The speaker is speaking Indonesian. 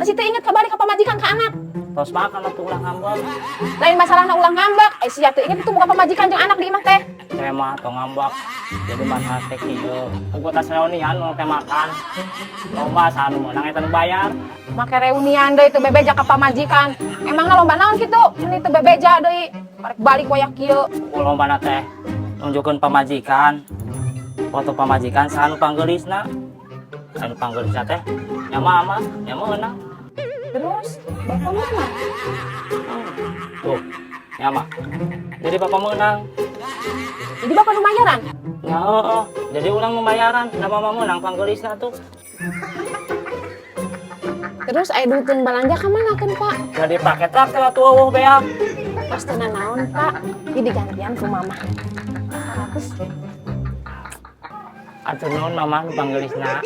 masih teu inget kabari ka pamajikan ka anak. Tos makan waktu ulah ngambek. Lain masalahna ulah ngambek, sia teu inget itu buka pamajikan jeung anak di imah teh. Teh mah tong ngambek. Jadi mana teh kieu. Aku tas reunian mau teh makan. Lomba sanu meunang eta nu bayar. Make reunian deui teu bebeja ka pamajikan. Emangna lomba naon kitu? Cenah teu bebeja deui. Barek balik wayah kieu. Lombana teh nunjukeun pamajikan. Foto pamajikan sanu panggeulisna. Sanu panggeulisna teh nya mama, nya meunang. Terus bapak mana? Tuh, nya mah. Jadi bapak menang. Jadi bapak nu mayaran? Ya, jadi ulang membayaran, da mama menang panggeulisna tuh. Terus aya duit jeung balanja ka manakeun, Pak? Jadi paket traktir atuh eueuh beak. Pastena naon, Pak? Jadi digantian ku mama. 100. Atuh nuhun mama nu panggeulisna.